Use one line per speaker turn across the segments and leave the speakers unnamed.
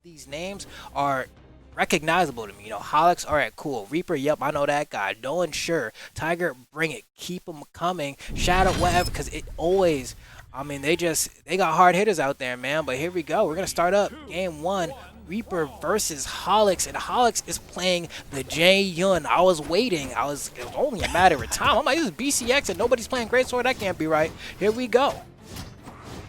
these names are recognizable to me. You know, Holox, all right, cool. Reaper, yep, I know that guy. Dolan, sure. Tiger, bring it. Keep them coming. Shadow, whatever, because it always, I mean, they got hard hitters out there, man. But here we go. We're going to start up game one. Reaper versus Holox, and Holox is playing the Jae-Yun. I was waiting. It was only a matter of time. I'm like, this is BCX and nobody's playing Greatsword. That can't be right. Here we go.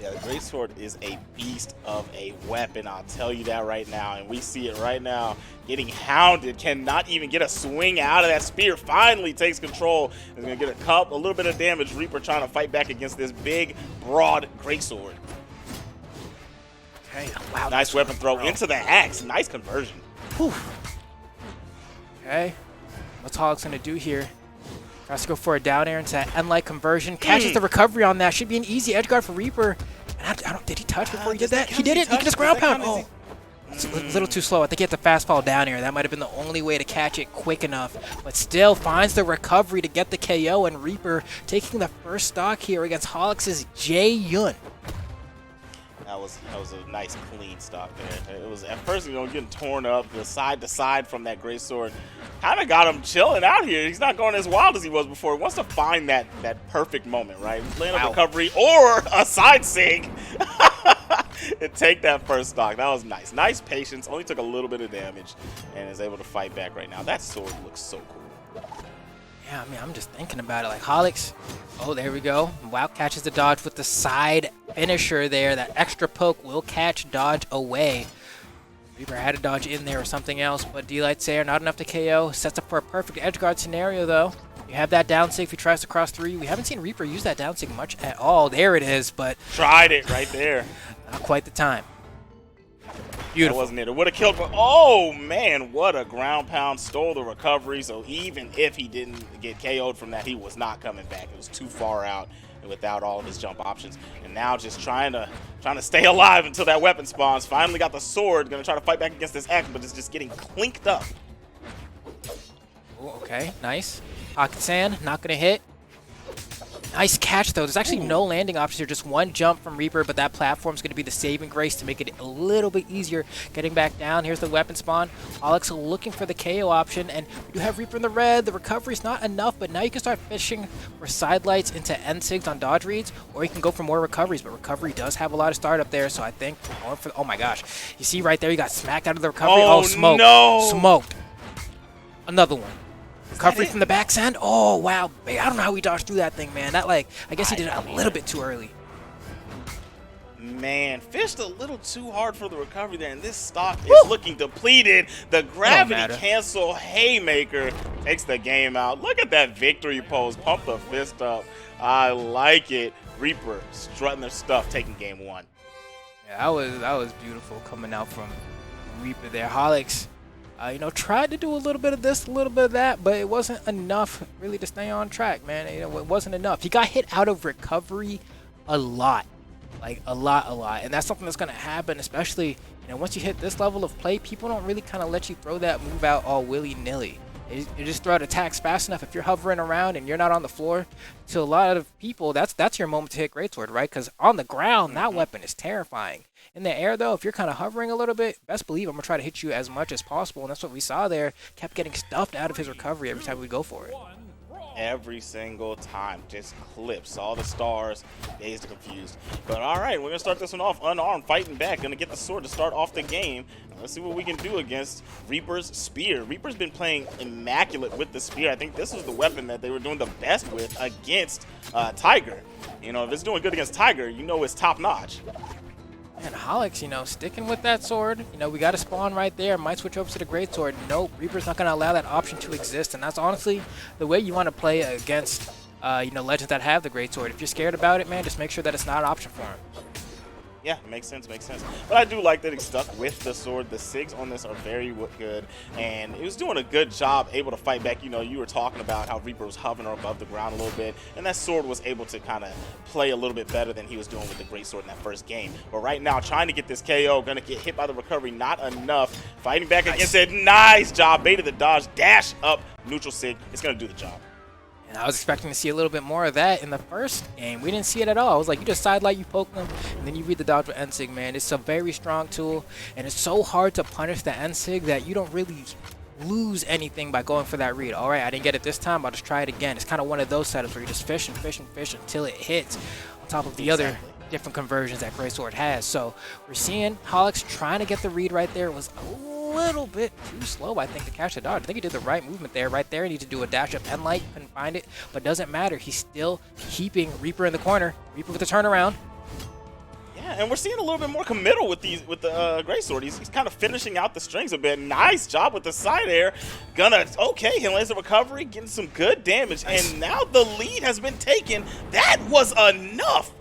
Yeah, the Greatsword is a beast of a weapon, I'll tell you that right now. And we see it right now, getting hounded, cannot even get a swing out of that spear. Finally takes control. Is going to get a little bit of damage. Reaper trying to fight back against this big, broad Greatsword.
Okay, wow,
nice weapon throw into the axe. Nice conversion.
Whew. Okay, what's Holox going to do here? Tries to go for a down air into that end-like conversion. Catches the recovery on that. Should be an easy edge guard for Reaper. And I don't, did he touch before he did that? He did it. He can just ground pound. Oh, it's a little too slow. I think he had to fast fall down air. That might have been the only way to catch it quick enough. But still finds the recovery to get the KO. And Reaper taking the first stock here against Holox's Jae-Yun.
That was a nice clean stock there. It was at first, getting torn up the side to side from that Greatsword. Kind of got him chilling out here. He's not going as wild as he was before. He wants to find that perfect moment, right? Land up recovery or a side sig and take that first stock. That was nice. Nice patience. Only took a little bit of damage and is able to fight back right now. That sword looks so cool.
Yeah, I mean, I'm just thinking about it. Like, Holox, oh, there we go. Wow, catches the dodge with the side finisher there. That extra poke will catch dodge away. Reaper had a dodge in there or something else, but D-Light Sayer, not enough to KO. Sets up for a perfect edge guard scenario, though. You have that down sig if he tries to cross 3. We haven't seen Reaper use that down sig much at all. There it is, but...
Tried it right there.
Not quite the time. Beautiful.
That wasn't it. It would have killed him. Oh, man, what a ground pound. Stole the recovery, so even if he didn't get KO'd from that, he was not coming back. It was too far out and without all of his jump options. And now just trying to stay alive until that weapon spawns. Finally got the sword. Going to try to fight back against this X, but it's just getting clinked up.
Ooh, okay, nice. Pocket sand, not going to hit. Nice catch, though. There's actually no landing options here. Just one jump from Reaper, but that platform's going to be the saving grace to make it a little bit easier getting back down. Here's the weapon spawn. Holox looking for the KO option, and you have Reaper in the red. The recovery's not enough, but now you can start fishing for side lights into end sigs on dodge reads, or you can go for more recoveries, but recovery does have a lot of startup there, so I think going for... Oh, my gosh. You see right there, you got smacked out of the recovery. Oh, smoked.
No.
Smoked. Another one. Recovery from the backside. Oh, wow. I don't know how he dodged through that thing, man. That, like, I guess he did it a little bit too early.
Man, fished a little too hard for the recovery there, and this stock is looking depleted. The gravity cancel haymaker takes the game out. Look at that victory pose. Pump the fist up. I like it. Reaper strutting their stuff, taking game one.
Yeah, that was beautiful coming out from Reaper there. Holox, tried to do a little bit of this, a little bit of that, but it wasn't enough really to stay on track, man. It wasn't enough. He got hit out of recovery a lot. Like, a lot. And that's something that's going to happen, especially, once you hit this level of play, people don't really kind of let you throw that move out all willy-nilly. You just throw out attacks fast enough. If you're hovering around and you're not on the floor, to a lot of people, that's your moment to hit Greatsword, right? Because on the ground, that weapon is terrifying. In the air, though, if you're kind of hovering a little bit, best believe I'm going to try to hit you as much as possible. And that's what we saw there. Kept getting stuffed out of his recovery every time we go for it.
Every single time. Just clips all the stars. Dazed and confused. But all right, we're going to start this one off unarmed, fighting back. Going to get the sword to start off the game. Let's see what we can do against Reaper's spear. Reaper's been playing immaculate with the spear. I think this was the weapon that they were doing the best with against Tiger. If it's doing good against Tiger, it's top notch.
And Holox, sticking with that sword. We got a spawn right there. Might switch over to the Greatsword. Nope, Reaper's not going to allow that option to exist. And that's honestly the way you want to play against, legends that have the Greatsword. If you're scared about it, man, just make sure that it's not an option for him.
Yeah, makes sense. But I do like that he stuck with the sword. The SIGs on this are very good, and he was doing a good job, able to fight back. You were talking about how Reaper was hovering above the ground a little bit, and that sword was able to kind of play a little bit better than he was doing with the Greatsword in that first game. But right now, trying to get this KO, gonna get hit by the recovery, not enough. Fighting back against it, nice job, baited the dodge, dash up, neutral SIG. It's gonna do the job.
And I was expecting to see a little bit more of that in the first game. We didn't see it at all. I was like, you just sidelight, you poke them, and then you read the dodge with N-Sig, man. It's a very strong tool, and it's so hard to punish the N-Sig that you don't really lose anything by going for that read. All right, I didn't get it this time. I'll just try it again. It's kind of one of those setups where you just fish and fish and fish until it hits on top of the other different conversions that Greatsword has. So we're seeing Holox trying to get the read right there. It was a little bit too slow, I think, to catch the dodge. I think he did the right movement there. Right there, he needed to do a dash up and light. Couldn't find it, but doesn't matter. He's still keeping Reaper in the corner. Reaper with the turnaround.
Yeah, and we're seeing a little bit more committal with the Greatsword. He's kind of finishing out the strings a bit. Nice job with the side air. Okay, he lands the recovery, getting some good damage, and now the lead has been taken. That was enough.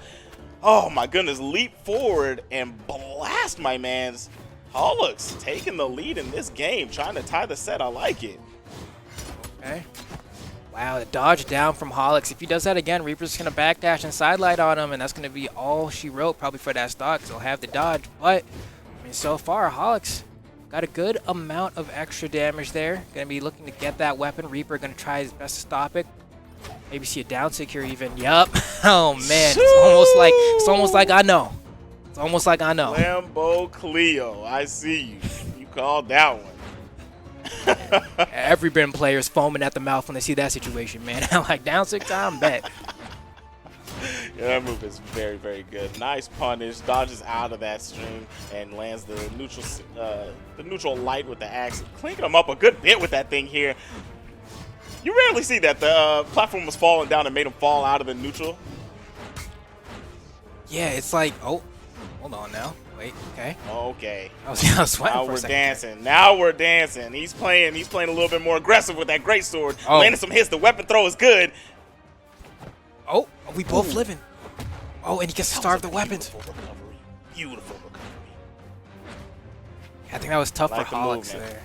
Oh my goodness, leap forward and blast my man's. Holox taking the lead in this game, trying to tie the set. I like it.
Okay. Wow, the dodge down from Holox. If he does that again, Reaper's going to backdash and sidelight on him, and that's going to be all she wrote probably for that stock, because he'll have the dodge. But, I mean, so far, Holox got a good amount of extra damage there. Going to be looking to get that weapon. Reaper going to try his best to stop it. Maybe see a down tick here even. Yup. Oh, man. It's almost like I know. It's almost like I know.
Lambo Cleo, I see you. You called that one.
Every Ben player's foaming at the mouth when they see that situation, man. Like down 6 time, bet.
Yeah, that move is very, very good. Nice punish, dodges out of that string and lands the neutral light with the axe, clinking him up a good bit with that thing here. You rarely see that. The platform was falling down and made him fall out of the neutral.
Yeah, it's like, oh, hold on now. Wait, okay.
Okay.
I was sweating
now
for a
we're
second.
dancing. Now we're dancing. He's playing a little bit more aggressive with that Greatsword.
Oh.
Landing some hits. The weapon throw is good.
Oh, we both living. Oh, and he gets to starve the weapons.
Beautiful recovery.
I think that was tough
Like
for
the
Holox
movement.
there.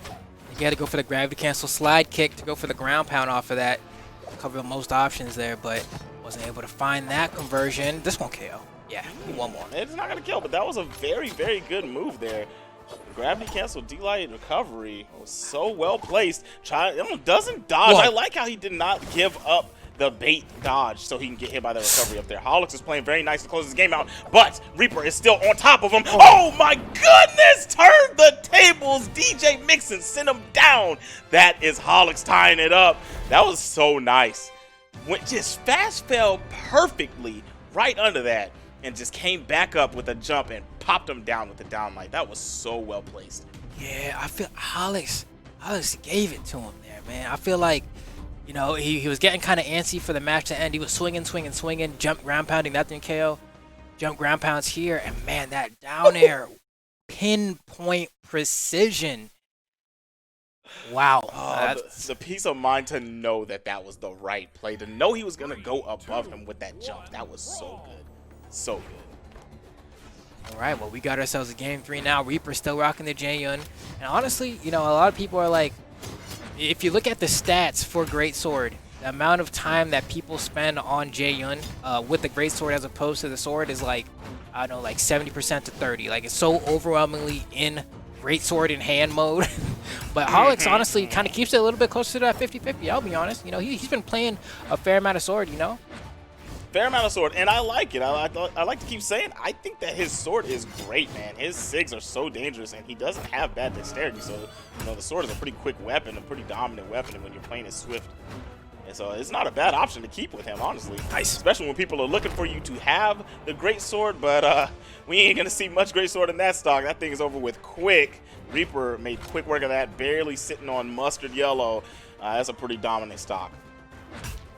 He had to go for the gravity cancel slide kick to go for the ground pound off of that. Cover most options there, but wasn't able to find that conversion. This won't KO. Yeah, one more.
It's not going to kill, but that was a very, very good move there. The gravity cancel D-Light recovery was so well placed. Doesn't dodge.
Whoa.
I like how he did not give up the bait dodge so he can get hit by the recovery up there. Holox is playing very nice to close this game out, but Reaper is still on top of him. Oh my goodness! Turn the tables. DJ Mixon sent him down. That is Holox tying it up. That was so nice. Just fast fell perfectly right under that and just came back up with a jump and popped him down with the down light. That was so well placed.
Yeah, I feel Holox gave it to him there, man. I feel like, you know, he was getting kind of antsy for the match to end. He was swinging, jump ground pounding, that didn't KO. Jump ground pounds here, and man, that down air, pinpoint precision. Wow.
The peace of mind to know that that was the right play, to know he was going to go above him with that jump. That was so good. So good.
All right, well, we got ourselves a game 3 now. Reaper still rocking the Jaeyun. And honestly, you know, a lot of people are like, if you look at the stats for Greatsword, the amount of time that people spend on Jaeyun with the Greatsword as opposed to the sword is like, I don't know, like 70% to 30. Like, it's so overwhelmingly in Greatsword in hand mode. But Holox honestly kind of keeps it a little bit closer to that 50-50, I'll be honest. You know, he's been playing a fair amount of sword, you know?
Fair amount of sword, and I like it. I like to keep saying, I think that his sword is great, man. His SIGs are so dangerous, and he doesn't have bad dexterity. So, you know, the sword is a pretty quick weapon, a pretty dominant weapon when you're playing it swift. And so it's not a bad option to keep with him, honestly.
Nice.
Especially when people are looking for you to have the Greatsword, but we ain't going to see much Greatsword in that stock. That thing is over with quick. Reaper made quick work of that, barely sitting on mustard yellow. That's a pretty dominant stock.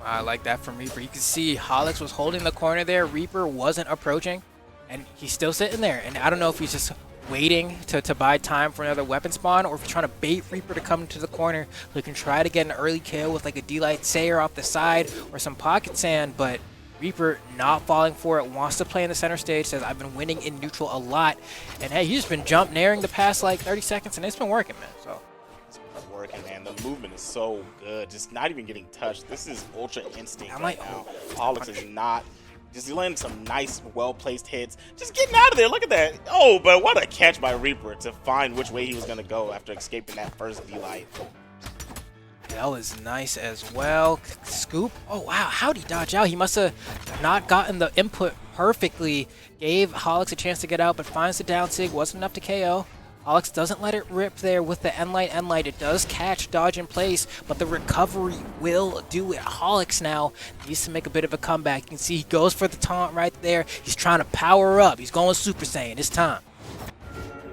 I like that from Reaper. You can see Holox was holding the corner there. Reaper wasn't approaching, and he's still sitting there. And I don't know if he's just waiting to buy time for another weapon spawn, or if he's trying to bait Reaper to come into the corner so he can try to get an early kill with like a D-Light Sayer off the side or some pocket sand. But Reaper not falling for it, wants to play in the center stage, says I've been winning in neutral a lot. And hey, he's just been jump nairing the past like 30 seconds, and it's been working, man. So
Working, man. The movement is so good. Just not even getting touched. This is ultra instinct right now. Holox is not. Just landing some nice, well-placed hits. Just getting out of there. Look at that. Oh, but what a catch by Reaper to find which way he was going to go after escaping that first D-Light.
That was nice as well. Scoop. Oh, wow. How'd he dodge out? He must have not gotten the input perfectly. Gave Holox a chance to get out, but finds the down sig. Wasn't enough to KO. Holox doesn't let it rip there with the end-light. It does catch, dodge in place, but the recovery will do it. Holox now needs to make a bit of a comeback. You can see he goes for the taunt right there. He's trying to power up. He's going Super Saiyan. It's time.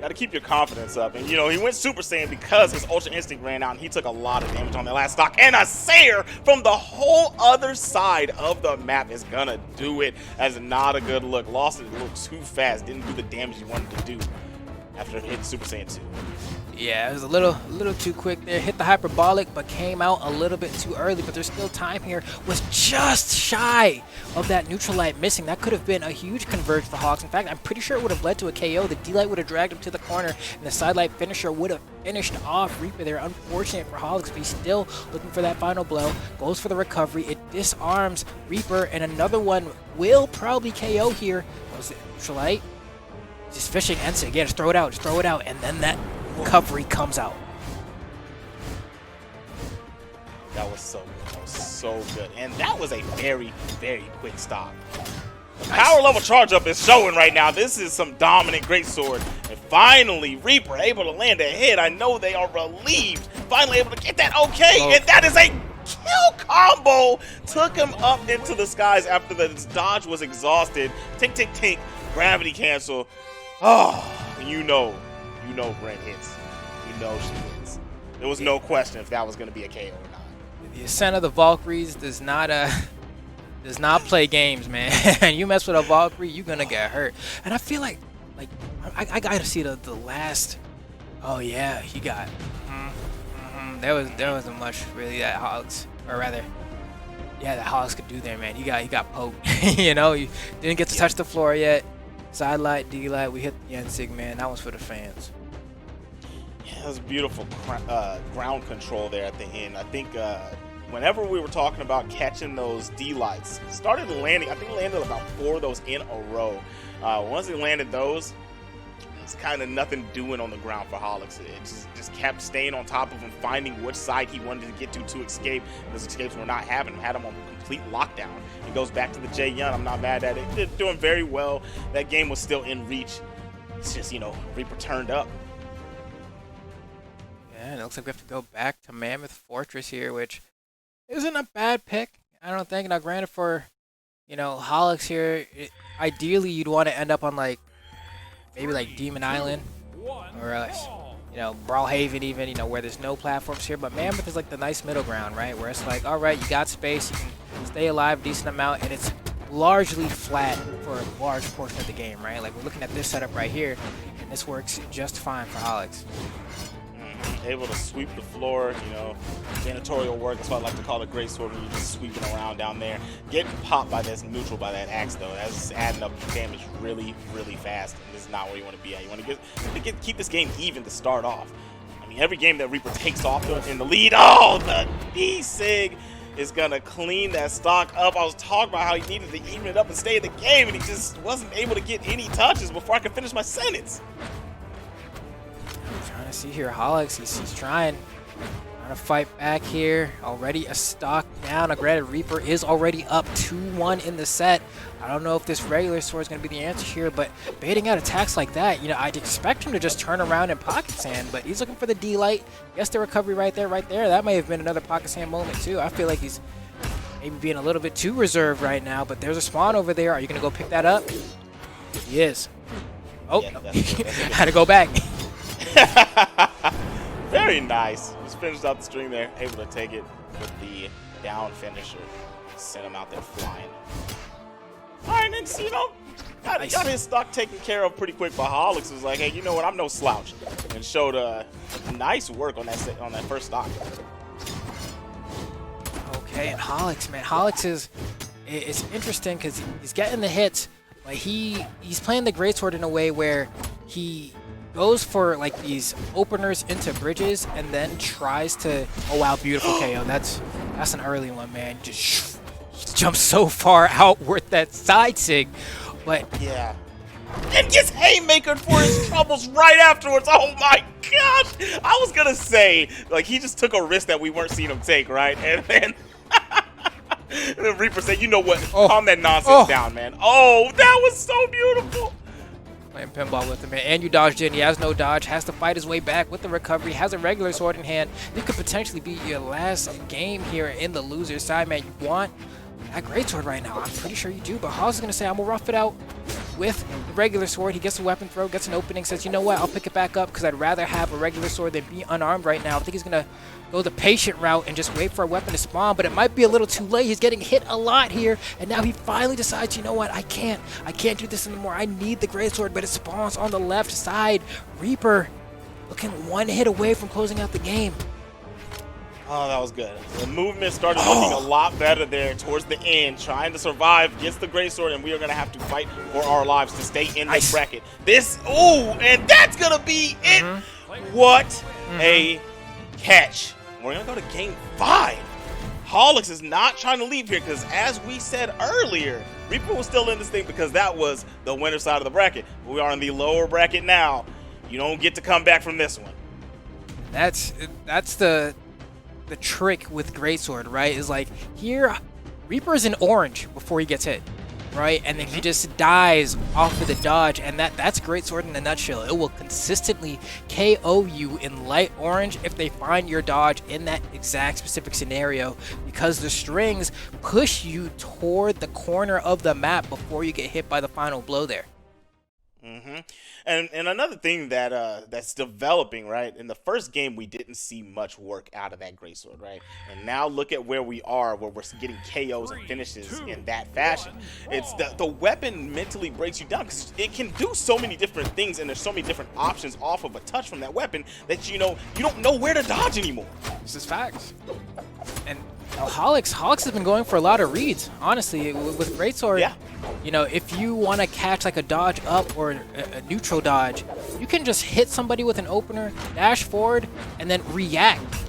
Got to keep your confidence up. And, you know, he went Super Saiyan because his Ultra Instinct ran out, and he took a lot of damage on that last stock. And a Sayer from the whole other side of the map is going to do it. That's not a good look. Lost it a little too fast. Didn't do the damage he wanted to do after hitting Super Saiyan 2.
Yeah, it was a little too quick there. Hit the hyperbolic, but came out a little bit too early. But there's still time here. Was just shy of that neutral light missing. That could have been a huge converge for Holox. In fact, I'm pretty sure it would have led to a KO. The D-Light would have dragged him to the corner, and the side light finisher would have finished off Reaper there. Unfortunate for Holox, but he's still looking for that final blow. Goes for the recovery. It disarms Reaper, and another one will probably KO here. Was it neutral light? Just fishing Ensig. Yeah, just throw it out, and then that recovery comes out.
That was so good. That was so good. And that was a very, very quick stop. The power level charge up is showing right now. This is some dominant greatsword. And finally, Reaper able to land a hit. I know they are relieved. Finally able to get that okay. And that is a kill combo. Took him up into the skies after the dodge was exhausted. Tink, tink, tink. Gravity cancel. Oh, you know Brent hits. You know she hits. There was no question if that was going to be a KO or not.
The Ascent of the Valkyries does not play games, man. You mess with a Valkyrie, you're gonna get hurt. And I feel like I gotta see the last. Oh yeah, he got. There wasn't much really that Holox, or rather, yeah, that Holox could do there, man. He got poked. You know, he didn't get to touch the floor yet. Side light, D light, we hit the Ensig, man. That was for the fans.
Yeah, that was beautiful ground control there at the end. I think whenever we were talking about catching those D lights, started landing. I think he landed about 4 of those in a row. Once he landed those, it's kind of nothing doing on the ground for Holox. It just kept staying on top of him, finding which side he wanted to get to escape. Those escapes were not happening. Had him on complete lockdown. It goes back to the Jay Yun. I'm not mad at it. They're doing very well. That game was still in reach. It's just, you know, Reaper turned up.
Yeah, it looks like we have to go back to Mammoth Fortress here, which isn't a bad pick, I don't think. Now, granted, for, you know, Holox here, ideally you'd want to end up on maybe Demon Island, or you know, Brawlhalla even, you know, where there's no platforms here. But Mammoth is the nice middle ground, right? Where it's all right, you got space, you can stay alive a decent amount, and it's largely flat for a large portion of the game, right? We're looking at this setup right here, and this works just fine for Holox.
Able to sweep the floor, you know, janitorial work. That's what I like to call a greatsword, when you're just sweeping around down there. Getting popped by this neutral, by that axe, though, that's adding up damage really, really fast. And this is not where you want to be at. You want to keep this game even to start off. I mean, every game that Reaper takes off in the lead, oh, the D-Sig is going to clean that stock up. I was talking about how he needed to even it up and stay in the game, and he just wasn't able to get any touches before I could finish my sentence.
Trying to see here, Holox, he's trying to fight back here. Already a stock down. Granted, Reaper is already up 2-1 in the set. I don't know if this regular sword is going to be the answer here, but baiting out attacks like that, you know, I'd expect him to just turn around and pocket sand, but he's looking for the D-Light. Yes, the recovery right there. That may have been another pocket sand moment too. I feel like he's maybe being a little bit too reserved right now, but there's a spawn over there. Are you going to go pick that up? He is. Oh, yeah, no. Had to go back.
Very nice. Just finished out the string there, able to take it with the down finisher. Sent him out there flying. Alright, and you know, got his stock taken care of pretty quick, but Holox was like, hey, you know what, I'm no slouch. And showed nice work on that first stock.
Okay, and Holox, man. Holox it's interesting because he's getting the hits, but he's playing the greatsword in a way where he goes for these openers into bridges and then tries to, oh wow, beautiful KO. That's an early one, man. Just he jumps so far out with that side sig, but
yeah, and gets haymaker for his troubles right afterwards. Oh my god, I was gonna say, like, he just took a risk that we weren't seeing him take, right? And then the Reaper said, you know what, calm that nonsense down, man. Oh, that was so beautiful.
Playing pinball with him, man. And you dodged in. He has no dodge. Has to fight his way back with the recovery. Has a regular sword in hand. This could potentially be your last game here in the loser's side, man. You want that great sword right now. I'm pretty sure you do. But Holox is going to say, I'm going to rough it out with the regular sword. He gets a weapon throw, gets an opening, says, you know what, I'll pick it back up because I'd rather have a regular sword than be unarmed right now. I think he's going to go the patient route and just wait for a weapon to spawn, but it might be a little too late. He's getting hit a lot here, and now he finally decides, you know what, I can't do this anymore. I need the greatsword, but it spawns on the left side. Reaper looking one hit away from closing out the game.
Oh, that was good. The movement started looking a lot better there towards the end, trying to survive, gets the greatsword, and we are going to have to fight for our lives to stay in this bracket. And that's going to be it. What a catch. We're going to go to game 5. Holox is not trying to leave here because, as we said earlier, Reaper was still in this thing because that was the winner side of the bracket. We are in the lower bracket now. You don't get to come back from this one.
That's the trick with greatsword, right? Is like here, Reaper's in orange before he gets hit, right? And then he just dies off of the dodge, and that's greatsword in a nutshell. It will consistently KO you in light orange if they find your dodge in that exact specific scenario, because the strings push you toward the corner of the map before you get hit by the final blow there.
And another thing that that's developing, right? In the first game, we didn't see much work out of that greatsword, right? And now look at where we are, where we're getting KOs and finishes in that fashion. It's the weapon mentally breaks you down because it can do so many different things, and there's so many different options off of a touch from that weapon that you don't know where to dodge anymore.
This is facts. And Holox has been going for a lot of reads, honestly, with greatsword.
Yeah.
You know, if you want to catch like a dodge up or a neutral dodge, you can just hit somebody with an opener, dash forward, and then react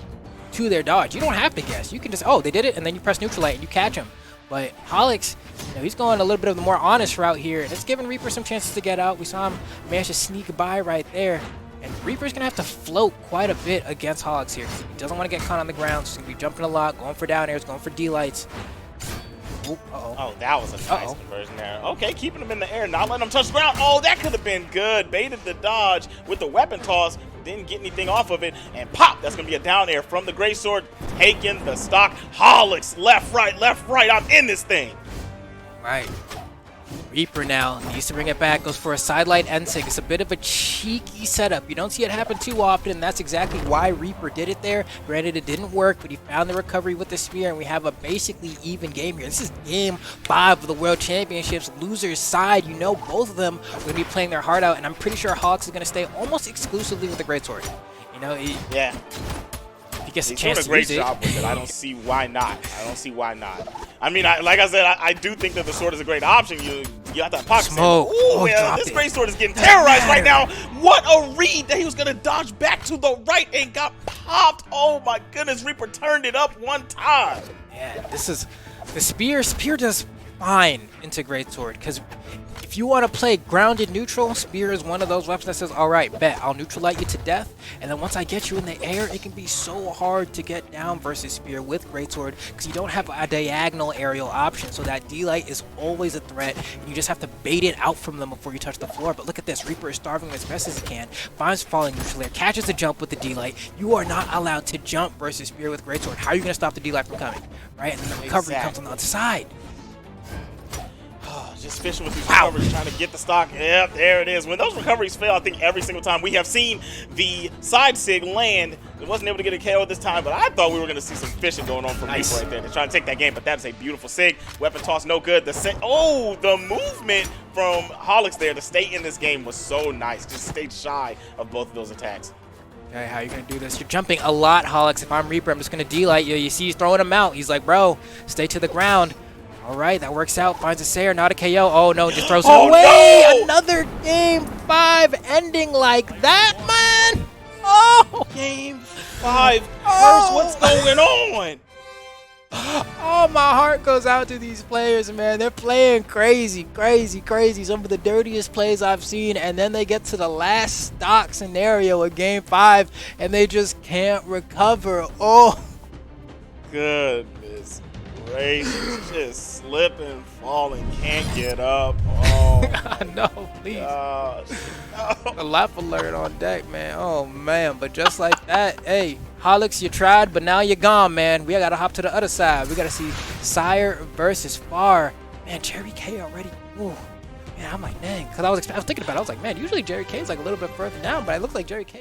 to their dodge. You don't have to guess. You can just, they did it, and then you press neutral light and you catch them. But Holox, he's going a little bit of the more honest route here, and it's giving Reaper some chances to get out. We saw him manage to sneak by right there. And Reaper's going to have to float quite a bit against Holox here. He doesn't want to get caught on the ground, so he's going to be jumping a lot, going for down airs, going for D-lights.
Oh, that was a nice conversion there. Okay, keeping him in the air, not letting him touch the ground. Oh, that could have been good. Baited the dodge with the weapon toss, didn't get anything off of it, and pop! That's going to be a down air from the greatsword, taking the stock. Holox, left, right, I'm in this thing.
Right. Reaper now needs to bring it back, goes for a sidelight N-sig. It's a bit of a cheeky setup. You don't see it happen too often, and that's exactly why Reaper did it there. Granted, it didn't work, but he found the recovery with the spear, and we have a basically even game here. This is game 5 of the World Championships. Loser's side, both of them are going to be playing their heart out, and I'm pretty sure Holox is going to stay almost exclusively with the greatsword.
Yeah.
He gets
He's
a chance
doing a great job with it. I don't see why not. I mean, like I said, I do think that the sword is a great option. You have that pocket.
Smoke.
Ooh, this greatsword is getting terrorized right now. What a read that he was going to dodge back to the right and got popped. Oh my goodness, Reaper turned it up one time.
Yeah, this is the spear. Spear does fine into greatsword because if you want to play grounded neutral, spear is one of those weapons that says, all right, bet, I'll neutralize you to death, and then once I get you in the air, it can be so hard to get down versus spear with greatsword because you don't have a diagonal aerial option, so that D-light is always a threat, and you just have to bait it out from them before you touch the floor. But look at this, Reaper is starving as best as he can, finds falling neutral air, catches the jump with the D-light. You are not allowed to jump versus spear with greatsword. How are you going to stop the D-light from coming, right? And then the recovery comes on the other side.
Just fishing with these recoveries, trying to get the stock. Yep, there it is. When those recoveries fail, I think every single time we have seen the side sig land. It wasn't able to get a KO this time, but I thought we were going to see some fishing going on from Reaper right there. They're trying to take that game, but that is a beautiful sig. Weapon toss, no good. The movement from Holox there to stay in this game was so nice. Just stayed shy of both of those attacks.
Okay, how are you going to do this? You're jumping a lot, Holox. If I'm Reaper, I'm just going to D-light you. You see he's throwing him out. He's like, bro, stay to the ground. All right, that works out. Finds a Sayer, not a KO. Oh, no, just throws it away. No! Another game 5 ending like that, man. Oh!
Game 5 hurts. What's going on?
Oh, my heart goes out to these players, man. They're playing crazy, crazy, crazy. Some of the dirtiest plays I've seen. And then they get to the last stock scenario of Game 5, and they just can't recover. Oh.
Goodness gracious. Just slipping, falling, can't get up. Oh,
No, please.
gosh. No.
A laugh alert on deck, man. Oh, man. But just like that, hey, Holox, you tried, but now you're gone, man. We got to hop to the other side. We got to see Sire versus Far. Man, Jerry K already. Ooh. Man, I'm like, dang. Because I was thinking about it. I was like, man, usually Jerry K is like a little bit further down, but it looks like Jerry K got